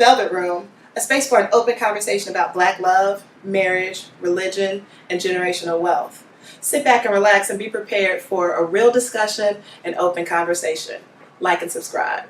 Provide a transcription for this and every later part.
Velvet Room, a space for an open conversation about Black love, marriage, religion, and generational wealth. Sit back and relax and be prepared for a real discussion and open conversation. Like and subscribe.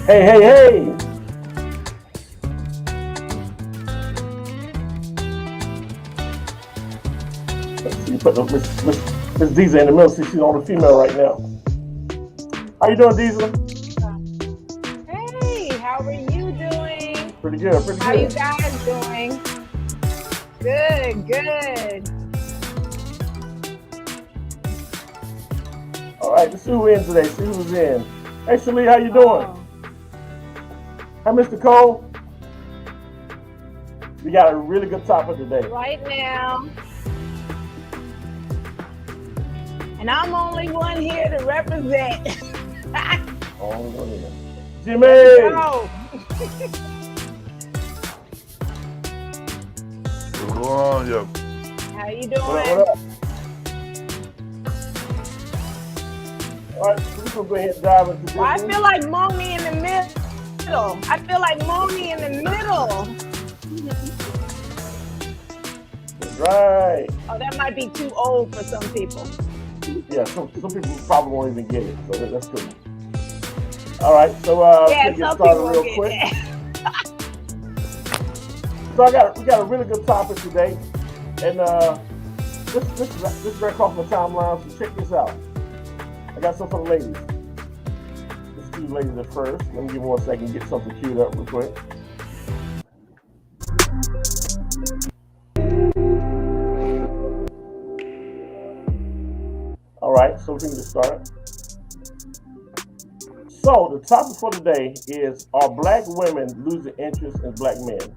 Hey. Let's see, put Miss Deezer in the middle. See, she's on the female right now. How you doing, Deezer? Hey, how are you doing? Pretty good. How you guys doing? Good. All right, let's see who in today. See who's in. Hey, Shalee, how you doing? Hi, Mr. Cole. We got a really good topic today. Right now. And I'm only one here to represent. Only one here. Jimmy! Go. What's going on, yo? How you doing? What up? All right, so we're going to go ahead and dive into this. Well, I feel like Moni in the middle. Right. Oh, that might be too old for some people. Yeah, some people probably won't even get it, so that's cool. All right, so Yeah, let's get some started people real get quick. that. So we got a really good topic today, and this is right off my timeline. So check this out. I got something for the ladies. Let's do the ladies at first. Let me give me 1 second, get something queued up real quick. All right, so we can get started. So the topic for today is: are Black women losing interest in Black men?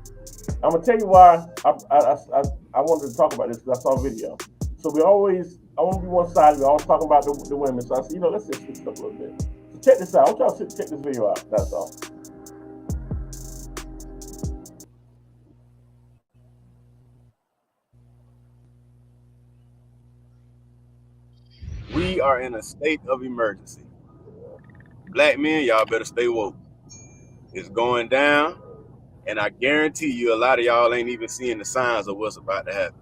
I'm gonna tell you why I wanted to talk about this because I saw a video. So I want to be one sided. We always talking about the women. So I said, let's just switch it up a little bit. So check this out. I want y'all to check this video out. That's all. We are in a state of emergency. Black men, y'all better stay woke. It's going down, and I guarantee you a lot of y'all ain't even seeing the signs of what's about to happen.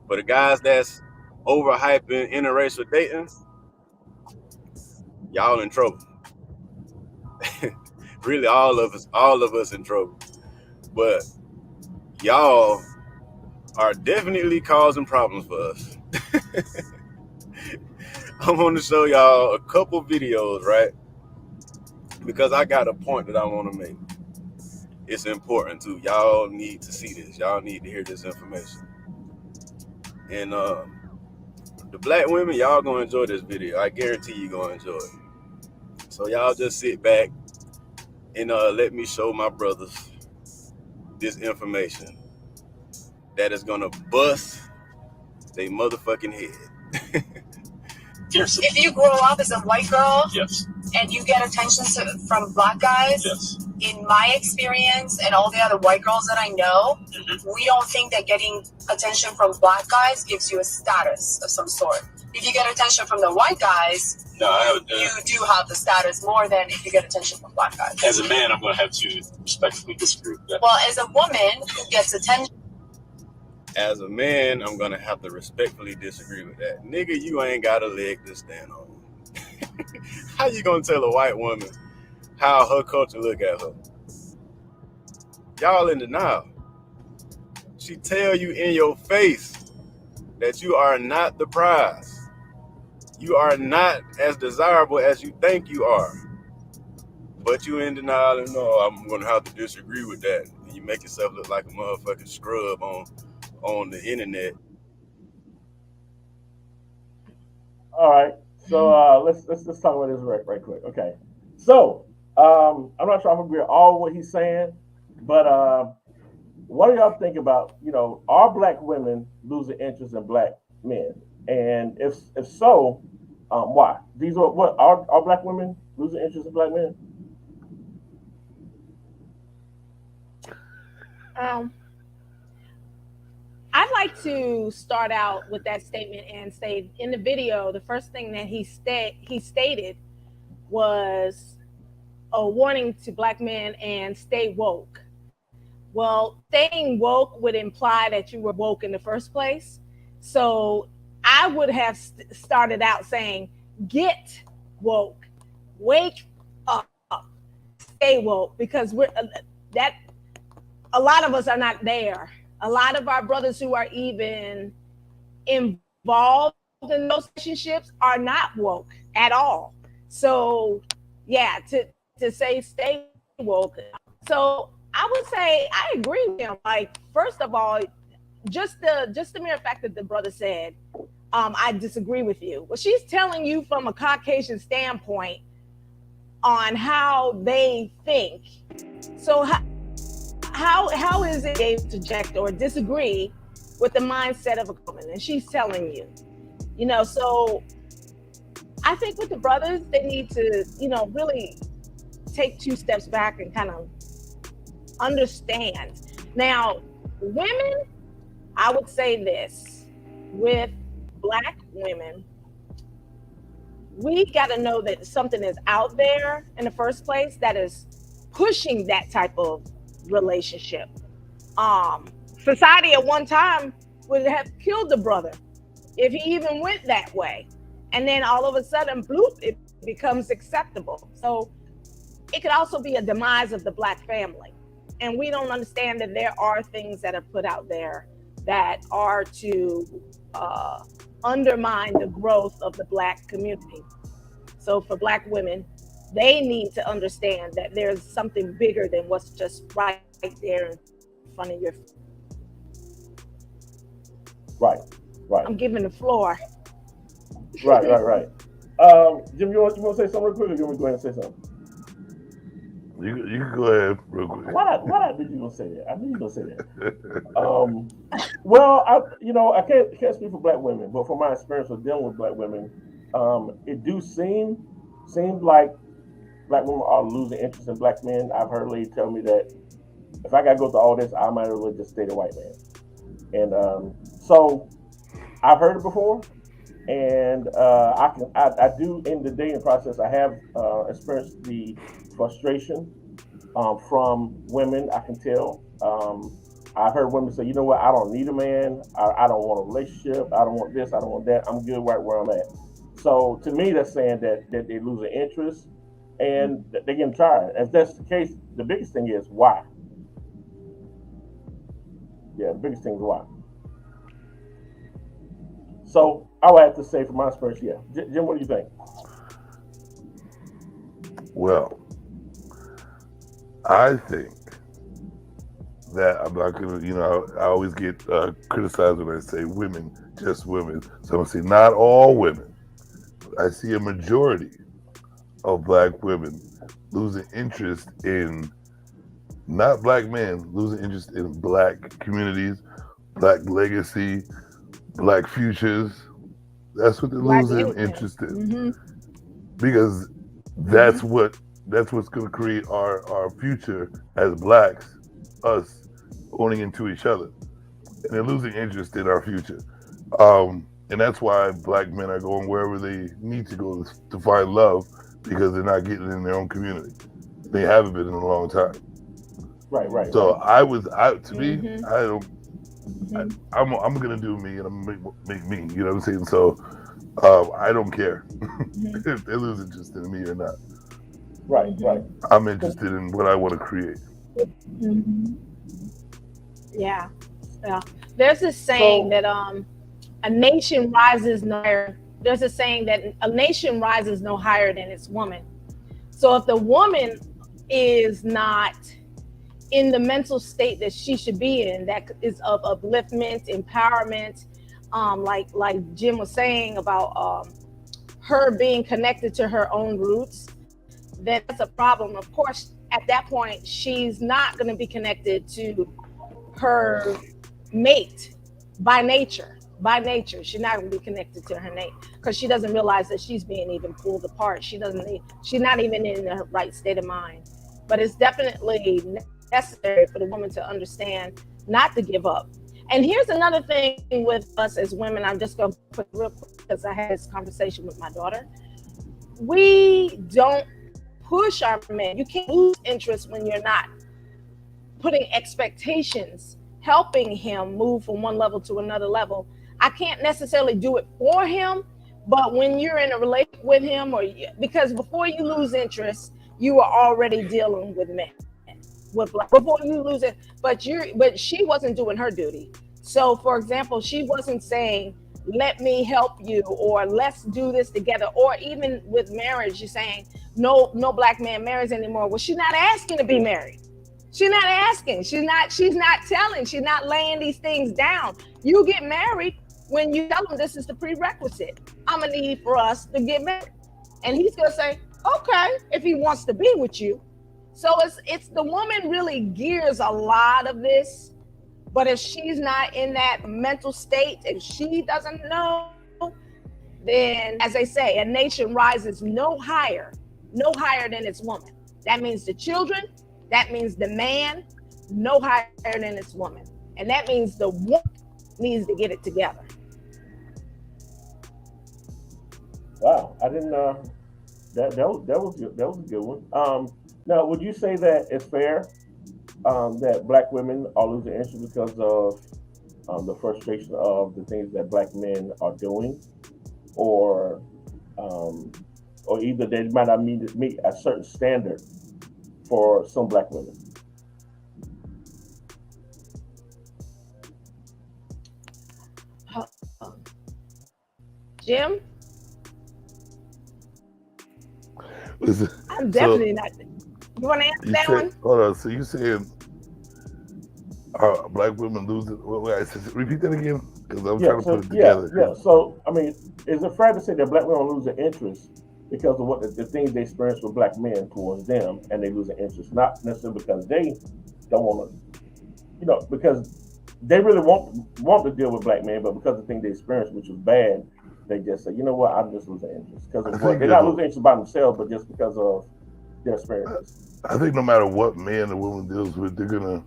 For the guys that's overhyping interracial dating, y'all in trouble. Really, all of us in trouble. But y'all are definitely causing problems for us. I want to show y'all a couple videos, right? Because I got a point that I want to make. It's important too. Y'all need to see this. Y'all need to hear this information. And the Black women, y'all gonna enjoy this video. I guarantee you gonna enjoy it. So y'all just sit back and let me show my brothers this information that is gonna bust they motherfucking head. If you grow up as a white girl, Yes. and you get attention from Black guys, Yes. in my experience and all the other white girls that I know, we don't think that getting attention from Black guys gives you a status of some sort. If you get attention from the white guys, you do have the status more than if you get attention from Black guys. As a man, I'm going to have to respectfully disagree with that. Well, as a woman who gets attention, As a man, I'm gonna have to respectfully disagree with that. Nigga, you ain't got a leg to stand on. How you gonna tell a white woman how her culture look at her? Y'all in denial. She tell you in your face that you are not the prize. You are not as desirable as you think you are. But you in denial and no, I'm gonna have to disagree with that. And you make yourself look like a motherfucking scrub on on the internet. All right. So let's talk about this right quick. Okay. So I'm not sure if I agree with all what he's saying, but what do y'all think about, are black women losing interest in black men? And if so, why? These are what are black women losing interest in black men? I'd like to start out with that statement and say, in the video, the first thing that he stated was a warning to black men and stay woke. Well, staying woke would imply that you were woke in the first place. So I would have started out saying, get woke, wake up, stay woke, because a lot of us are not there. A lot of our brothers who are even involved in those relationships are not woke at all. So yeah, to say stay woke. So I would say I agree with him. Like, first of all, just the mere fact that the brother said, I disagree with you. Well, she's telling you from a Caucasian standpoint on how they think. So how is it they project or disagree with the mindset of a woman? And she's telling you, so I think with the brothers, they need to, really take 2 steps back and kind of understand. Now, women, I would say this, with black women, we got to know that something is out there in the first place that is pushing that type of relationship. Society at one time would have killed the brother if he even went that way, and then all of a sudden, bloop, it becomes acceptable. So it could also be a demise of the black family, and we don't understand that there are things that are put out there that are to undermine the growth of the black community. So for black women, they need to understand that there's something bigger than what's just right there in front of your face. Right. I'm giving the floor. Right. Jim, you want to say something real quick, or you want me to go ahead and say something? You can go ahead real quick. Why did you gonna say that? I knew you gonna say that. Well, I can't speak for black women, but from my experience with dealing with black women, it do seems like black women are losing interest in black men. I've heard ladies tell me that if I gotta go through all this, I might as well just stay the white man. And so I've heard it before, and I do in the dating process. I have experienced the frustration from women. I can tell. I've heard women say, "You know what? I don't need a man. I don't want a relationship. I don't want this. I don't want that. I'm good right where I'm at." So to me, that's saying that they lose an interest and they're getting tired. If that's the case, the biggest thing is why. Yeah, the biggest thing is why. So I would have to say, from my experience, yeah. Jim, what do you think? Well, I think that I'm not going to, I always get criticized when I say women, just women. So I'm going to say not all women. I see a majority of black women losing interest in, not black men, losing interest in black communities, black legacy, black futures. That's what they're losing interest in. Because that's what's going to create our future as blacks, us owning into each other. And they're losing interest in our future. And that's why black men are going wherever they need to go to find love, because they're not getting it in their own community. They haven't been in a long time. Right. So I'm gonna do me, and I'm gonna make me. You know what I'm saying? So I don't care if they lose interest in me or not. Right. I'm interested in what I want to create. Yeah. There's this saying that a nation rises no higher. There's a saying that a nation rises no higher than its woman. So if the woman is not in the mental state that she should be in, that is of upliftment, empowerment, like Jim was saying about her being connected to her own roots, then that's a problem. Of course, at that point, she's not going to be connected to her mate by nature. By nature, she's not going to be connected to her mate because she doesn't realize that she's being even pulled apart. She's not even in the right state of mind. But it's definitely necessary for the woman to understand not to give up. And here's another thing with us as women. I'm just going to put real quick because I had this conversation with my daughter. We don't push our men. You can't lose interest when you're not putting expectations, helping him move from one level to another level. I can't necessarily do it for him, but when you're in a relationship with him, because before you lose interest, you are already dealing with men. Before you lose it, but she wasn't doing her duty. So, for example, she wasn't saying, "Let me help you," or "Let's do this together," or even with marriage, she's saying, "No black man marries anymore." Well, she's not asking to be married. She's not asking. She's not telling. She's not laying these things down. You get married when you tell him this is the prerequisite. I'm gonna need for us to get married, and he's gonna say, "Okay," if he wants to be with you. So it's the woman really gears a lot of this, but if she's not in that mental state, if she doesn't know, then, as they say, a nation rises no higher than its woman. That means the children, that means the man, no higher than its woman. And that means the woman needs to get it together. Wow, I didn't that was a good one. Now, would you say that it's fair that black women are losing interest because of the frustration of the things that black men are doing, or either they might not meet a certain standard for some black women? Jim? Listen, I'm definitely not. You want to answer that one? Hold on. So you saying black women losing? Repeat that again, because I'm trying to put it together. Yeah. So, I mean, is it fair to say that black women lose their interest because of what the things they experience with black men towards them, and they lose their interest, not necessarily because they don't want to, because they really want to deal with black men, but because of the things they experienced, which was bad, they just say, you know what, I'm just losing interest. Because they're not losing interest by themselves, but just because of their experiences. I think no matter what man or woman deals with, they're gonna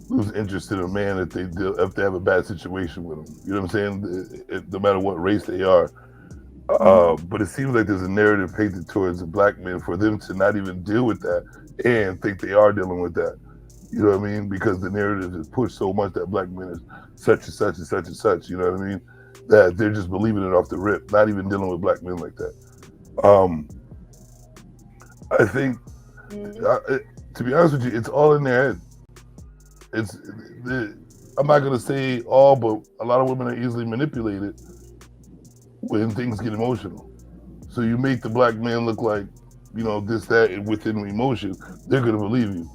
lose interest in a man if they have a bad situation with him. You know what I'm saying? No matter what race they are. But it seems like there's a narrative painted towards the black men for them to not even deal with that and think they are dealing with that. You know what I mean? Because the narrative is pushed so much that black men is such and such and such and such. You know what I mean? That they're just believing it off the rip, not even dealing with black men like that. I think, to be honest with you, it's all in their head. I'm not gonna say all, but a lot of women are easily manipulated when things get emotional. So you make the black man look like, this, that, and within emotion, they're gonna believe you.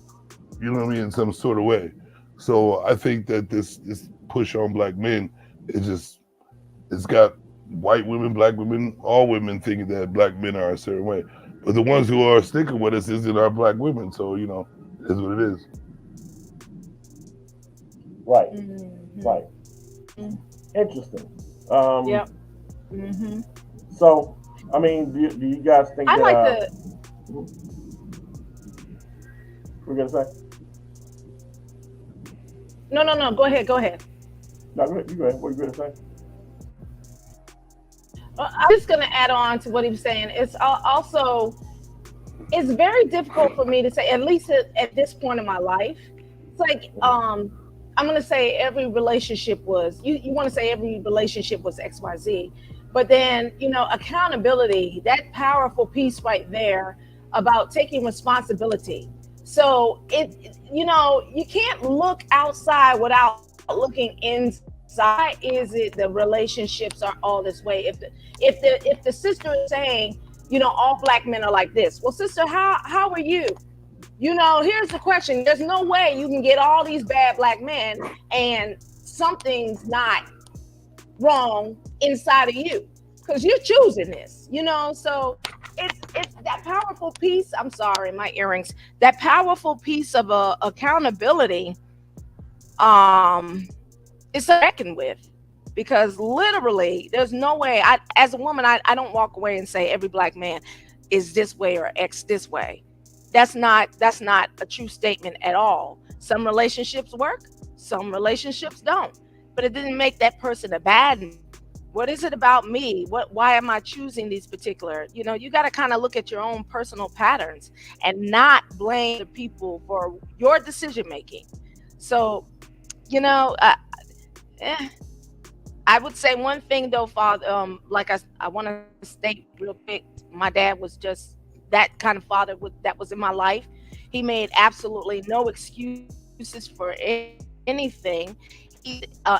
You know what I mean? In some sort of way. So I think that this push on black men it's got white women, black women, all women thinking that black men are a certain way. But the ones who are sticking with us isn't our black women. So, it is what it is. Right. Mm-hmm. Right. Mm-hmm. Interesting. Yeah. Mm-hmm. So, I mean, do you guys think that... We're going to say? No. Go ahead. No, you go ahead. What are you going to say? I'm just going to add on to what he was saying. It's also, it's very difficult for me to say, at least at this point in my life. It's like, I'm going to say every relationship was, you want to say every relationship was XYZ, but then, accountability, that powerful piece right there about taking responsibility. So you can't look outside without looking inside. Is it the relationships are all this way? If the sister is saying, all black men are like this, well, sister, how are you? You know, here's the question. There's no way you can get all these bad black men and something's not wrong inside of you because you're choosing this, you know. So it's that powerful piece. I'm sorry, my earrings. That powerful piece of accountability it's a reckon with, because literally there's no way as a woman I don't walk away and say every black man is this way or X this way. That's not a true statement at all. Some relationships work, some relationships don't, but it didn't make that person a bad man. What is it about me? Why am I choosing these particular, you know, you got to kind of look at your own personal patterns and not blame the people for your decision making. So, you know, I would say one thing though, Father, like I want to state real quick, my dad was just that kind of father that was in my life. He made absolutely no excuses for anything.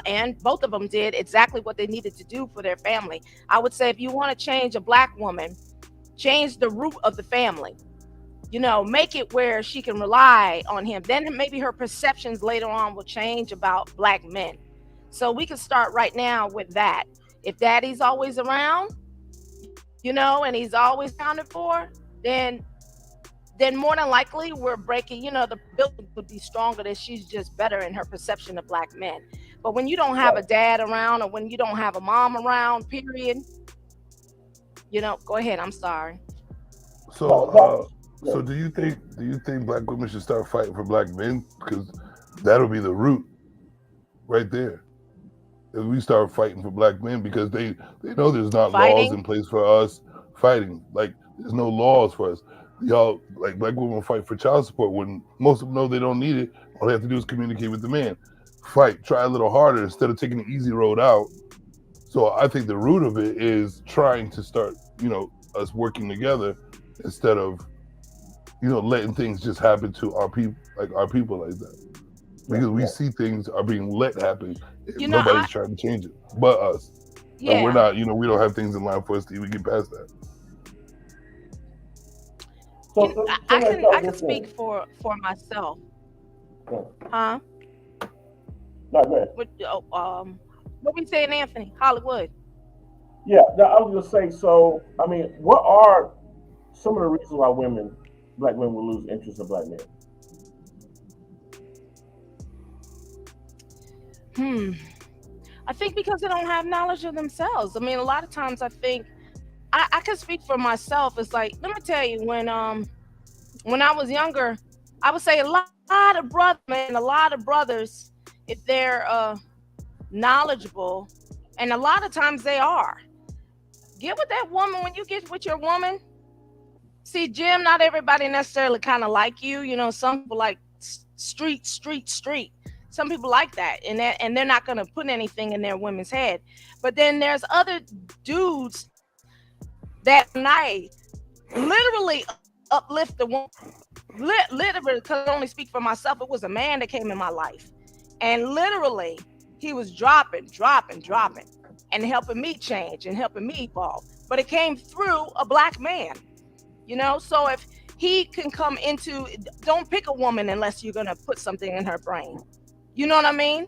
And both of them did exactly what they needed to do for their family. I would say if you want to change a black woman, change the root of the family. You know, make it where she can rely on him. Then maybe her perceptions later on will change about black men. So we can start right now with that. If daddy's always around, you know, and he's always accounted for, then more than likely we're breaking, you know, the building would be stronger that she's just better in her perception of black men. But when you don't have a dad around, or when you don't have a mom around, period, you know, go ahead, I'm sorry. So do you think black women should start fighting for black men? Because that'll be the root right there. If we start fighting for black men, because they know there's not laws in place for us fighting. Like, there's no laws for us. Y'all, like, black women fight for child support when most of them know they don't need it. All they have to do is communicate with the man. Fight, try a little harder instead of taking the easy road out. So I think the root of it is trying to start, you know, us working together instead of, you know, letting things just happen to our people like that. Because we see things are being let happen. Nobody's trying to change it but us. Yeah. And we're not, you know, we don't have things in line for us to even get past that. So I can speak for myself. Huh? No, go ahead. What we saying, Anthony? Hollywood. Yeah, I was gonna say. So, I mean, what are some of the reasons why black women will lose interest in black men? I think because they don't have knowledge of themselves. I mean, a lot of times I think I can speak for myself. It's like, let me tell you, when I was younger, I would say a lot of brothers, if they're knowledgeable, and a lot of times they are, get with that woman. When you get with your woman, see, Jim, not everybody necessarily kind of like you. You know, some people like street. Some people like that, and they're not going to put anything in their women's head. But then there's other dudes that night literally uplift the woman. Literally, because I only speak for myself. It was a man that came in my life, and literally he was dropping, and helping me change and helping me evolve. But it came through a black man, you know. So if he can come into, don't pick a woman unless you're going to put something in her brain. You know what I mean?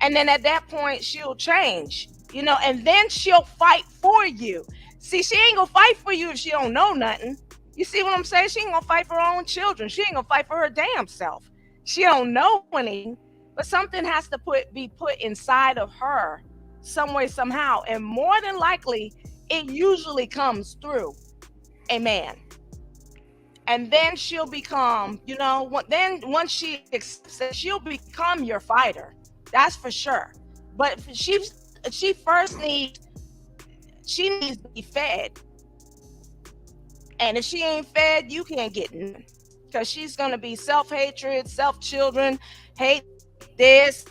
And then at that point, she'll change, you know, and then she'll fight for you. See, she ain't gonna fight for you if she don't know nothing. You see what I'm saying? She ain't gonna fight for her own children. She ain't gonna fight for her damn self. She don't know anything, but something has to be put inside of her some way, somehow. And more than likely, it usually comes through a man. And then she'll become, you know, then once she accepts it, she'll become your fighter. That's for sure. But she first needs to be fed. And if she ain't fed, you can't get nothing. Because she's going to be self-hatred, self-children, hate this,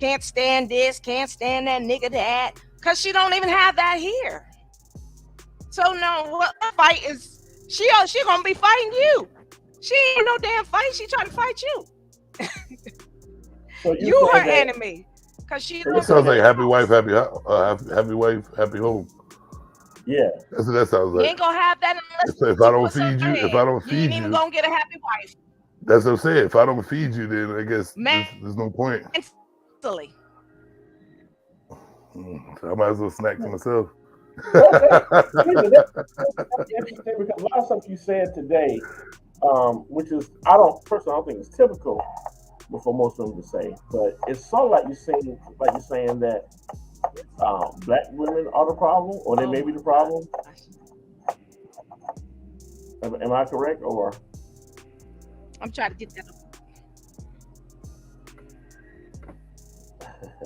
can't stand this, can't stand that nigga that. Because she don't even have that here. So no, what fight is... She gonna be fighting you. She ain't no damn fight. She trying to fight you. So you her enemy. Cause she. It sounds like happy wife, happy home. Yeah, that's what that sounds like. You ain't gonna have that unless. If I don't feed you, you ain't even gonna get a happy wife. That's what I'm saying. If I don't feed you, then I guess Man- there's no point. Mentally. So I might as well snack to myself. That's interesting because a lot of stuff you said today, which is I don't think it's typical for most of them to say, but it's sort of like you're saying that black women are the problem, or they may be the problem. Am I correct, or? I'm trying to get that up.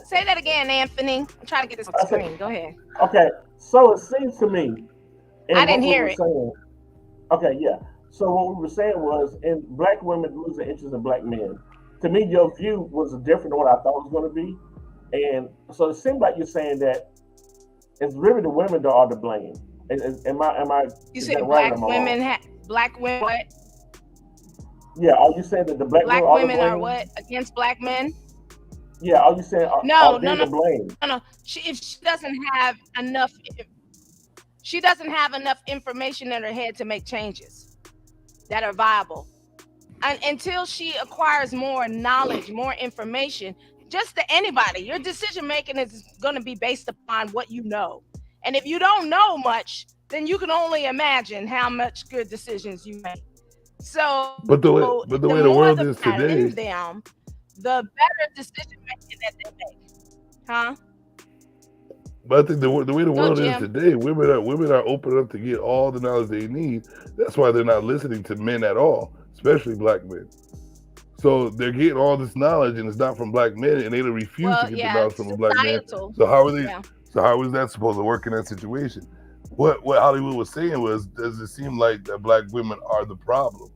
Say that again, Anthony. I'm trying to get this on the screen. Go ahead. Okay, so it seems to me. I didn't hear it. Okay, yeah. So what we were saying was, in black women losing interest in black men. To me, your view was different than what I thought it was going to be, and so it seemed like you're saying that it's really the women that are to blame. Am I? You said black women. Black women. What? Yeah. Are you saying that the black women are what against black men? Yeah. Are you saying no. To blame? No. If she doesn't have enough, she doesn't have enough information in her head to make changes that are viable. And until she acquires more knowledge, more information, just to anybody, your decision making is going to be based upon what you know. And if you don't know much, then you can only imagine how much good decisions you make. So, but the way the world is today, them, the better decision making that they make, huh? But I think the way the world is today, women are open up to get all the knowledge they need. That's why they're not listening to men at all, especially black men. So they're getting all this knowledge, and it's not from black men, and they refuse to get the knowledge from a black man. So how are they? Yeah. So how is that supposed to work in that situation? What Hollywood was saying was, does it seem like that black women are the problem?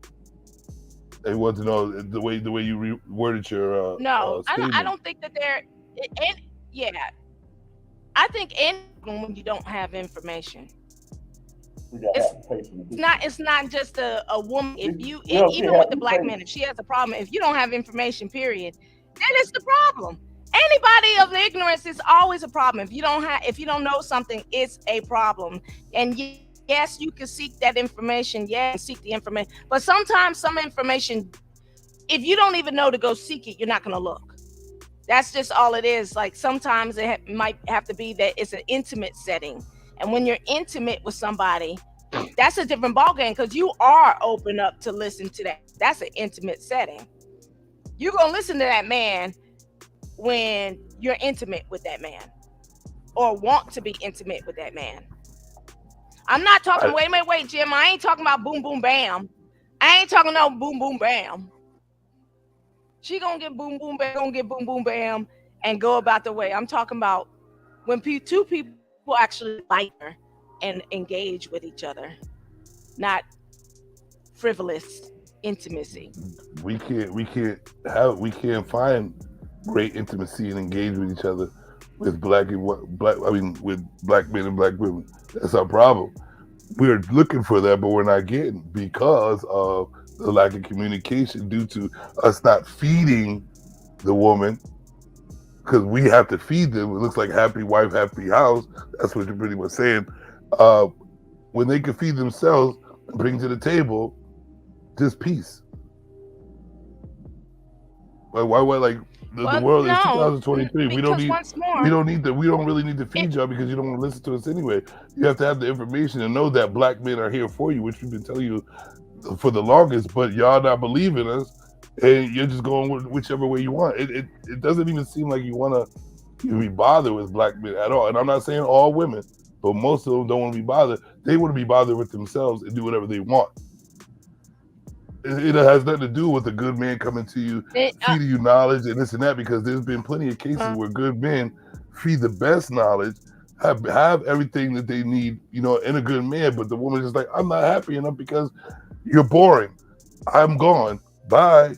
They want to know the way you worded your no. statement. I don't think that they're. I think when you don't have information. It's not just a woman. Even with the black men, if she has a problem, if you don't have information, period, then it's the problem. Anybody of ignorance is always a problem. If you don't know something, it's a problem. And yes, you can seek that information. Yes, seek the information. But sometimes some information, if you don't even know to go seek it, you're not going to look. That's just all it is. Like sometimes it might have to be that it's an intimate setting. And when you're intimate with somebody, that's a different ballgame because you are open up to listen to that. That's an intimate setting. You're going to listen to that man when you're intimate with that man or want to be intimate with that man. I'm not talking, wait, Jim. I ain't talking about boom, boom, bam. I ain't talking no boom, boom, bam. She gonna get boom, boom, bam, and go about the way. I'm talking about when two people actually like her and engage with each other, not frivolous intimacy. We can't find great intimacy and engage with each other with with black men and black women. That's our problem. We're looking for that, but we're not getting because of the lack of communication due to us not feeding the woman, because we have to feed them. It looks like happy wife, happy house. That's what you're pretty much saying. When they can feed themselves and bring to the table just peace. Why the world is 2023. We don't really need to feed y'all because you don't want to listen to us anyway. You have to have the information and know that black men are here for you, which we've been telling you for the longest, but y'all not believing us and you're just going with whichever way you want. It doesn't even seem like you want to be bothered with black men at all. And I'm not saying all women, but most of them don't want to be bothered. They want to be bothered with themselves and do whatever they want. It has nothing to do with a good man coming to you, feeding you knowledge and this and that, because there's been plenty of cases where good men feed the best knowledge, have everything that they need, in a good man, but the woman's just like, I'm not happy enough because you're boring. I'm gone. Bye.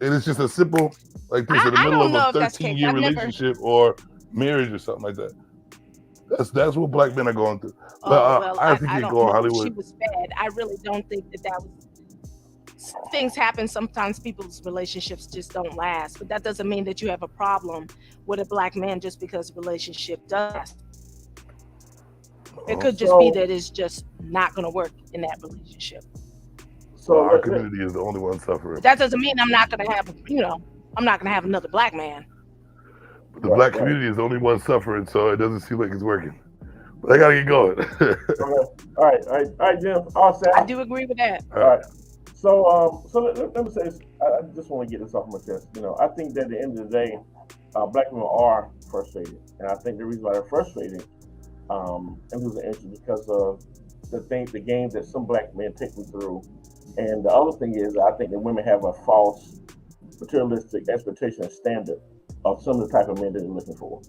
And it's just a simple, like this, in the middle of a 13-year relationship or marriage or something like that. That's what black men are going through. I think you go on Hollywood. She was bad. I really don't think that was. Things happen. Sometimes people's relationships just don't last, but that doesn't mean that you have a problem with a black man just because the relationship does. It could just be that it's just not going to work in that relationship. So our community is the only one suffering. That doesn't mean I'm not gonna have, I'm not gonna have another black man. The black community is the only one suffering, so it doesn't seem like it's working. But I gotta get going. Okay. All right, Jim. All set. I do agree with that. All right. So, let me say this. I just want to get this off my chest. I think that at the end of the day, black women are frustrated, and I think the reason why they're frustrated, and losing interest because of the games that some black men take them through, and the other thing is, I think that women have a false materialistic expectation and standard of some of the type of men that they're looking for.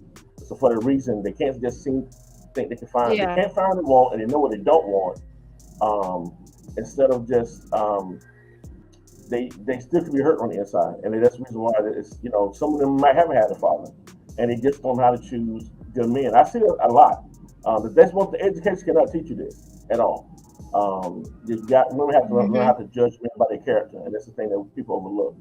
So for the reason they can't just think they can find, they can't find what they want, and they know what they don't want. Instead of just they still can be hurt on the inside, and that's the reason why it's some of them might haven't had a father, and they just don't know how to choose good men. I see it a lot. That's what the education cannot teach you this at all. Women have to learn how to judge men by their character, and that's the thing that people overlook.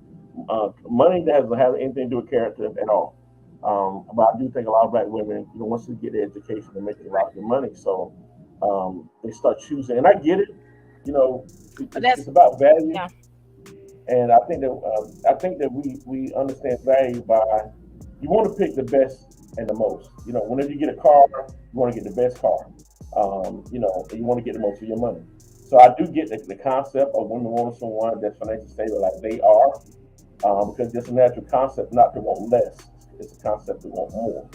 Money doesn't have anything to do with character at all. But I do think a lot of black women, once they get their education, they make a lot of good money, so they start choosing. And I get it. It's about value. Yeah. And I think that we understand value by you want to pick the best and the most. Whenever you get a car, you want to get the best car. And you want to get the most for your money. So I do get the concept of women wanting someone that's financially stable like they are, because it's a natural concept not to want less. It's a concept to want more.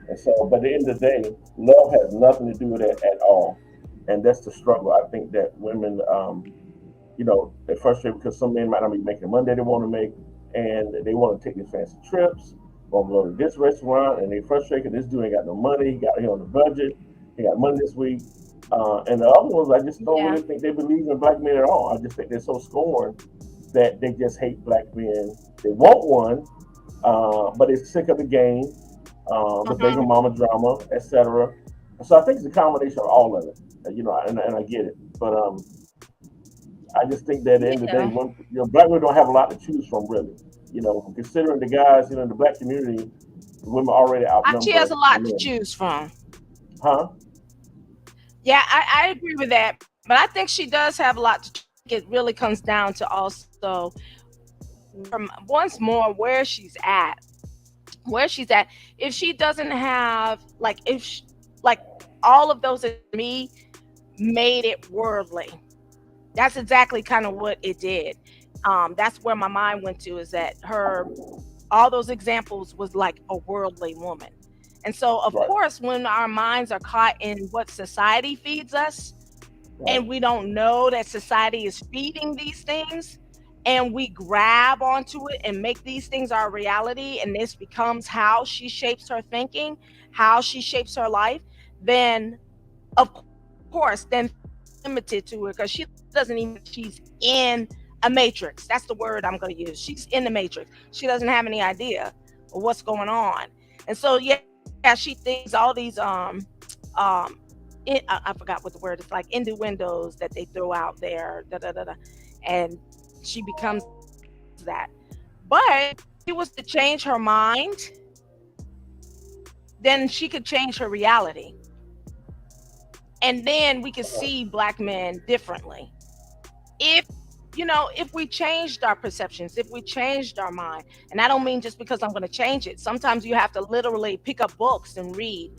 And so, but at the end of the day, love has nothing to do with that at all. And that's the struggle. I think that women, they're frustrated because some men might not be making the money they want to make, and they want to take these fancy trips, want to go to this restaurant, and they're frustrated because this dude ain't got no money, he got on the budget, he got money this week. And the other ones, I just don't really think they believe in black men at all. I just think they're so scorned that they just hate black men. They want one, but they're sick of the game, the baby mama drama, etc. So I think it's a combination of all of it, and I get it. But I just think that at the end of the day, black women don't have a lot to choose from, really. Considering the guys, in the black community, women already outnumbered. She has a lot to choose from. Huh? Yeah, I agree with that. But I think she does have a lot to choose. It really comes down to also, once more, where she's at. If she doesn't have, all of those in me made it worldly. That's exactly kind of what it did. That's where my mind went to, is that all those examples was like a worldly woman. And so, of course, when our minds are caught in what society feeds us, and we don't know that society is feeding these things, and we grab onto it and make these things our reality, and this becomes how she shapes her thinking, how she shapes her life, then, of course, then limited to her, because she doesn't even, she's in a matrix. That's the word I'm going to use. She's in the matrix. She doesn't have any idea of what's going on. And so, she thinks all these, I forgot what the word is, like innuendos that they throw out there, and she becomes that. But if she was to change her mind, then she could change her reality. And then we could see black men differently. If we changed our perceptions, if we changed our mind, and I don't mean just because I'm going to change it. Sometimes you have to literally pick up books and read.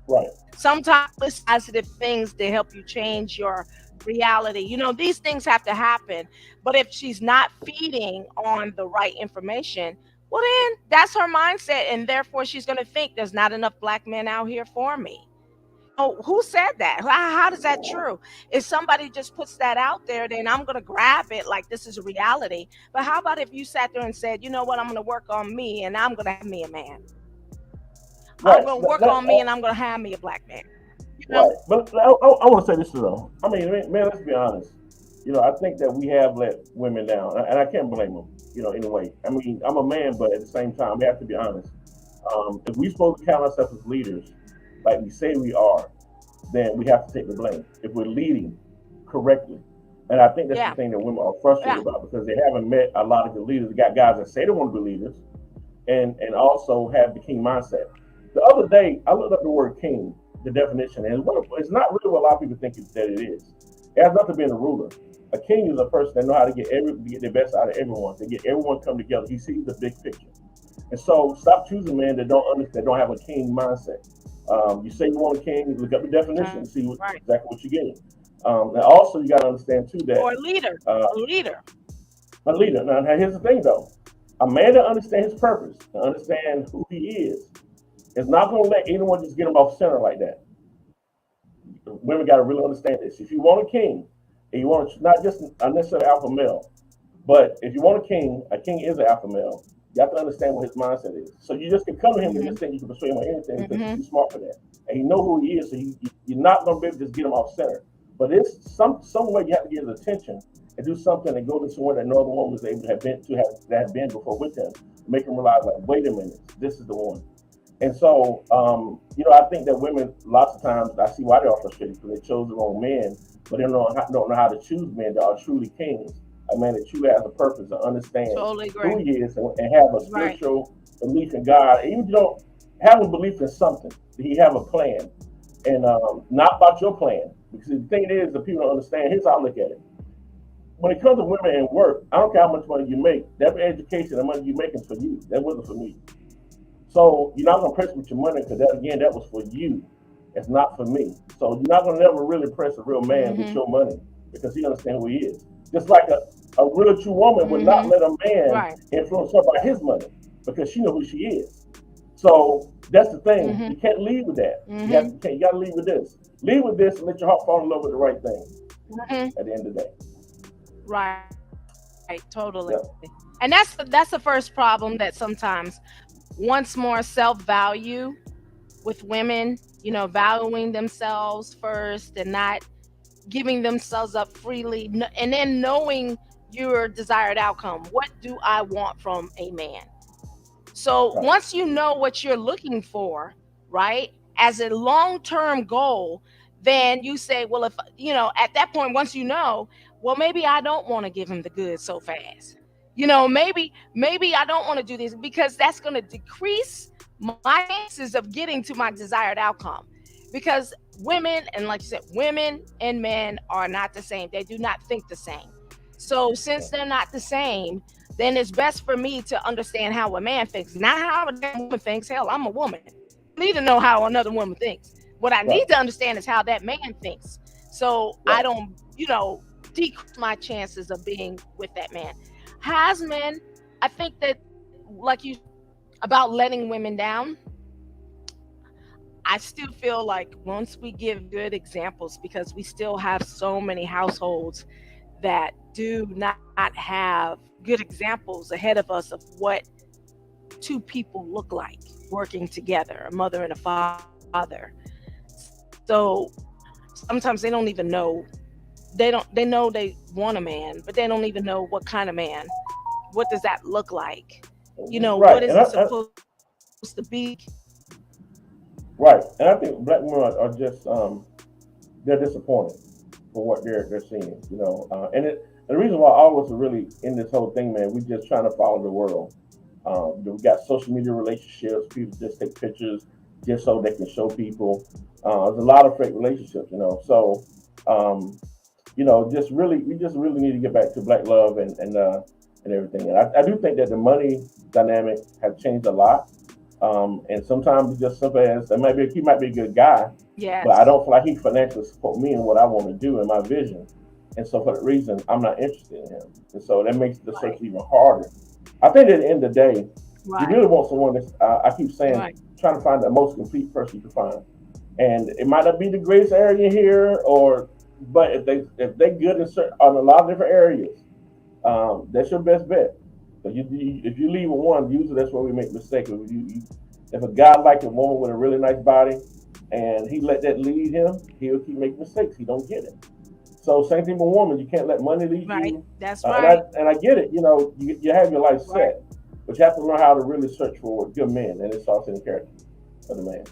Right. Sometimes listen to positive things to help you change your reality. These things have to happen. But if she's not feeding on the right information, well, then that's her mindset. And therefore, she's going to think there's not enough black men out here for me. Oh, who said that? How is that true? If somebody just puts that out there, then I'm going to grab it like this is a reality. But how about if you sat there and said, you know what, I'm going to work on me and I'm going to have me a man. I'm going to work on me and I'm going to have me a black man. Right. But I want to say this though. I mean, man, let's be honest. I think that we have let women down, and I can't blame them, in a way. I mean, I'm a man, but at the same time, we have to be honest. If we're supposed to count ourselves as leaders, like we say we are, then we have to take the blame if we're leading correctly. And I think that's the thing that women are frustrated about, because they haven't met a lot of good leaders. They got guys that say they want to be leaders and also have the king mindset. The other day, I looked up the word king, the definition, and it's not really what a lot of people think that it is. It has nothing to do with being a ruler. A king is a person that know how to get the best out of everyone. To get everyone come together. He sees the big picture. And so stop choosing men that don't understand, that don't have a king mindset. You say you want a king, look up the definition and see exactly what you're getting. And also you got to understand too that or a leader. A leader. Now here's the thing though. A man that understands his purpose, to understand who he is not going to let anyone just get him off center like that. Women got to really understand this. If you want a king, and you want not just a necessary alpha male, but if you want a king is an alpha male. You have to understand what his mindset is. So you just can come to him and just think you can persuade him on anything because he's smart for that. And you know who he is, so you're not going to be able to just get him off center. But it's some way you have to get his attention and do something and go to somewhere that no other woman was able to have been before with him. Make him realize, like, wait a minute, this is the one. And so, I think that women, lots of times, I see why they're all frustrated because they chose the wrong men, but they don't know how to choose men that are truly kings. A man that truly has a purpose to understand who he is and have a spiritual belief in God. Even if you don't have a belief in something, he have a plan. And not about your plan. Because the thing is, the people don't understand, here's how I look at it. When it comes to women and work, I don't care how much money you make, that education, the money you're making is for you. That wasn't for me. So you're not going to press with your money because that was for you. It's not for me. So you're not going to never really press a real man with your money because he understands who he is. Just like a real true woman would not let a man influence her by his money because she knows who she is. So that's the thing. You can't lead with that. You got to lead with this. Lead with this and let your heart fall in love with the right thing at the end of the day. Right, totally. Yeah. And that's the first problem that sometimes wants more self-value with women, valuing themselves first and not giving themselves up freely, and then knowing your desired outcome. What do I want from a man? So once you know what you're looking for, right, as a long-term goal, then you say, well, if, at that point, once you know, well, maybe I don't want to give him the goods so fast. Maybe I don't want to do this because that's going to decrease my chances of getting to my desired outcome. Because women, and like you said, women and men are not the same. They do not think the same. So since they're not the same, then it's best for me to understand how a man thinks, not how a damn woman thinks. Hell, I'm a woman. I need to know how another woman thinks. What I need to understand is how that man thinks. So I don't, decrease my chances of being with that man. Hasman, I think that, like you, about letting women down, I still feel like once we give good examples, because we still have so many households that do not have good examples ahead of us of what two people look like working together, a mother and a father. So sometimes they don't even know. They know they want a man, but they don't even know what kind of man. What does that look like? What is it supposed to be? Right, and I think black women are just they're disappointed for what they're seeing, and the reason why all of us are really in this whole thing, man, we just trying to follow the world. We got social media relationships. People just take pictures just so they can show people. There's a lot of fake relationships, So, we just really need to get back to black love and everything. And I do think that the money dynamic has changed a lot. And sometimes it's just simple as he might be a good guy, but I don't feel like he financially support me and what I want to do and my vision. And so for that reason, I'm not interested in him. And so that makes the search even harder. I think at the end of the day, you really want someone that's, I keep saying, trying to find the most complete person you can find. And it might not be the greatest area here, but if they good on a lot of different areas, that's your best bet. If you leave with one, usually that's where we make mistakes. If a guy like a woman with a really nice body and he let that lead him, he'll keep making mistakes. He don't get it. So same thing with a woman. You can't let money lead you. That's right. And I get it. You have your life set, but you have to learn how to really search for good men, and it starts in the character of the man.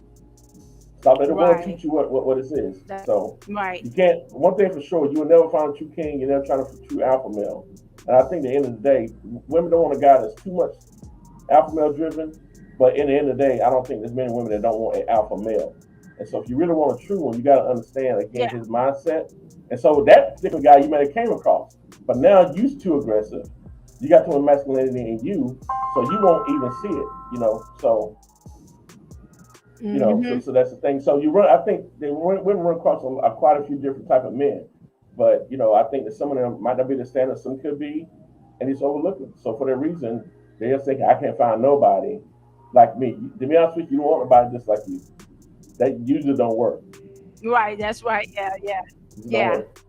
Stop letting the world teach you what it is. You can't. One thing for sure, you will never find a true king. You're never trying to find a true alpha male. And I think at the end of the day, women don't want a guy that's too much alpha male driven. But in the end of the day, I don't think there's many women that don't want an alpha male. And so if you really want a true one, you got to understand again Yeah. his mindset. And so that particular guy you may have came across, but now you're too aggressive. You got too much masculinity in you, so you won't even see it. So so that's the thing. So you run. I think they women run across quite a few different type of men, but I think that some of them might not be the standard. Some could be, and it's overlooking. So for that reason, they just think I can't find nobody like me. To be honest with you, you don't want nobody just like you. That usually don't work. Right. That's right. Yeah. Yeah. It don't Yeah. work.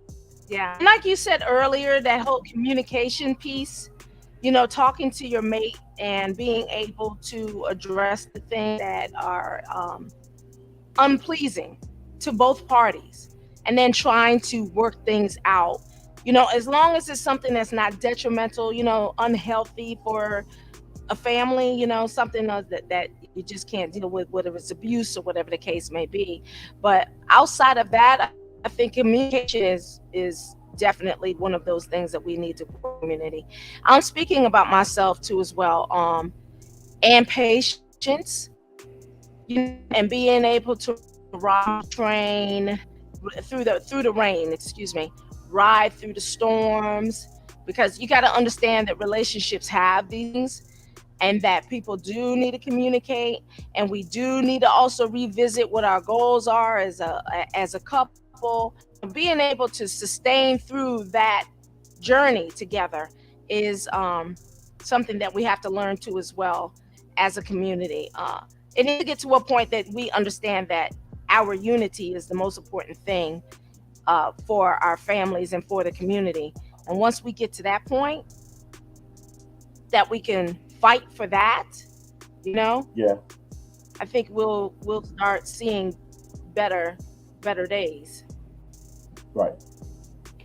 Yeah. And like you said earlier, that whole communication piece, talking to your mate and being able to address the things that are unpleasing to both parties, and then trying to work things out. As long as it's something that's not detrimental, unhealthy for a family, something that you just can't deal with, whether it's abuse or whatever the case may be. But outside of that, I think communication is definitely one of those things that we need to community. I'm speaking about myself too as well, and patience, and being able to ride train through the rain, ride through the storms, because you got to understand that relationships have these things, and that people do need to communicate, and we do need to also revisit what our goals are as a couple. Being able to sustain through that journey together is something that we have to learn to as well as a community. It needs to get to a point that we understand that our unity is the most important thing for our families and for the community. And once we get to that point, that we can fight for that, Yeah. I think we'll start seeing better days. Right.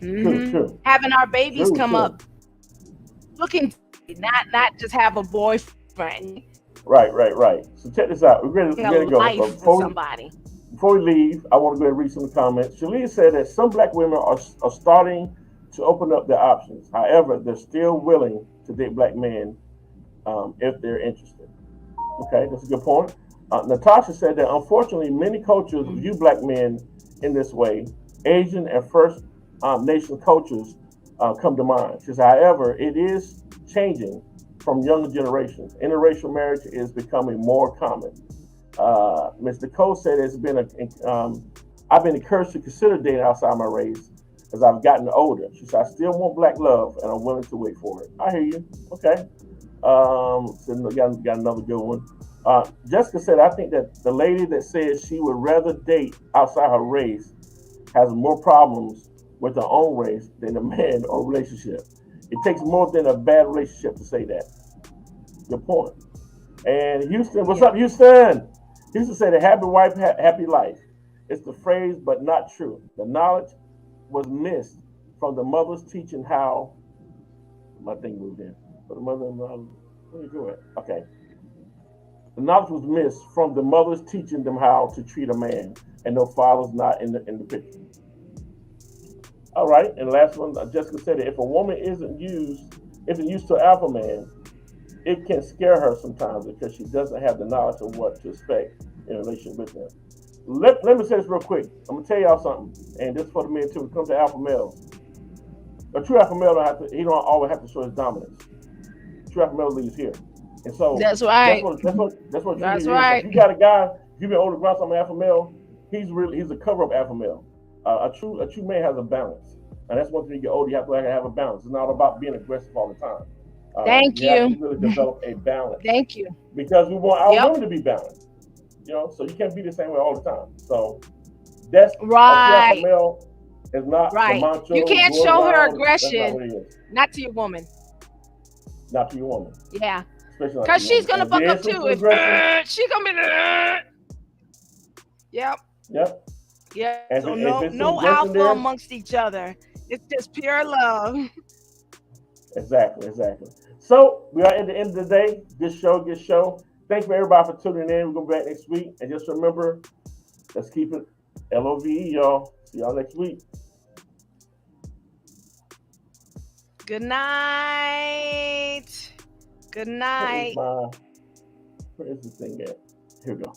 Mhm. True. Having our babies True, come true. up looking, not just have a boyfriend, Right. So check this out. We're ready to a go. life But with before somebody. we leave, I want to go ahead and read some of the comments. Shalia said that some black women are starting to open up their options. However, they're still willing to date black men if they're interested. Okay, that's a good point. Natasha said that unfortunately, many cultures view black men in this way. Asian and First Nation cultures come to mind. She says, however, it is changing from younger generations. Interracial marriage is becoming more common. Ms. Nicole said I've been encouraged to consider dating outside my race as I've gotten older. She said, I still want black love and I'm willing to wait for it. I hear you. Okay. So got another good one. Jessica said, I think that the lady that says she would rather date outside her race has more problems with her own race than a man or relationship. It takes more than a bad relationship to say that. Good point. And Houston, what's up, Houston? Houston said, a happy wife, happy life. It's the phrase, but not true. The knowledge was missed from the mothers teaching how. My thing moved in. But the mother, where you do it? Okay. The knowledge was missed from the mothers teaching them how to treat a man, and no father's not in the picture. All right, and the last one, Jessica said that if a woman isn't used to alpha man, it can scare her sometimes because she doesn't have the knowledge of what to expect in a relationship with them. Let me say this real quick. I'm gonna tell y'all something, and this is for the men too. When it comes to alpha males, a true alpha male don't always have to show his dominance. True alpha male leads here, and so that's right. That's what That's is. right. If you got a guy, if you've been older across on alpha male, he's a cover up alpha male. A true man has a balance, and that's one thing. You get older, you have to have a balance. It's not about being aggressive all the time. Thank you. Have you. to really develop a balance. Thank you. Because we want our women to be balanced. So you can't be the same way all the time. So that's right. A male is not right. The macho. You can't show her aggression. That's not what it is. Not to your woman. Not to your woman. Yeah. Because she's gonna fuck up too. If she's gonna be. Yep. Yeah. So no alpha amongst each other. It's just pure love. Exactly. So we are at the end of the day. Good show. Thanks for everybody for tuning in. We'll go back next week. And just remember, let's keep it LOVE, y'all. See y'all next week. Good night. Where is the thing at? Here we go.